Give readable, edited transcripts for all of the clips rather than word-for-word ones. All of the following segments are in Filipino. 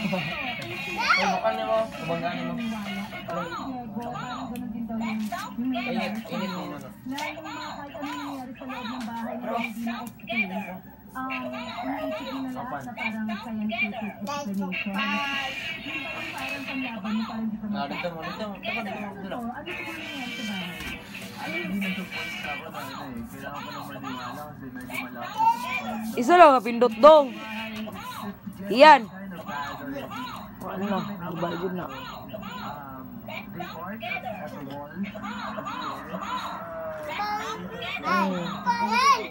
Ay, makan niyo mo. Kabanggaan mo. Init mo na. Iniisip mo na lahat na parang scientific explanation. Parang panlaban mo, parang di ka Dito mo. ano po nangyayari sa bahay? Isa lang, pindot dong. Iyan. Ano na, ibalik na.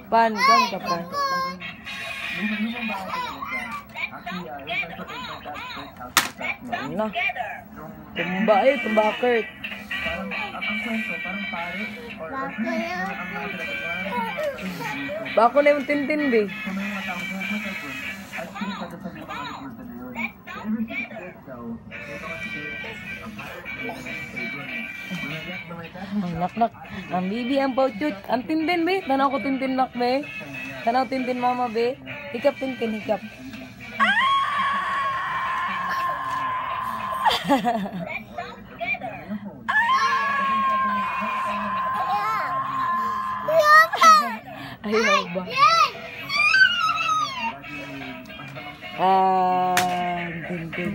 Pan, kan kapan? Ano? Tumba tumbakert. Bako na yung tintin, be. Ang naknak. Ang bibi ang pauchut. Ang tintin, be. Tanaw ko tintin nak, be. Tanaw tintin mama, be. Hikap tintin, hikap. Ayaw ba? Tintin.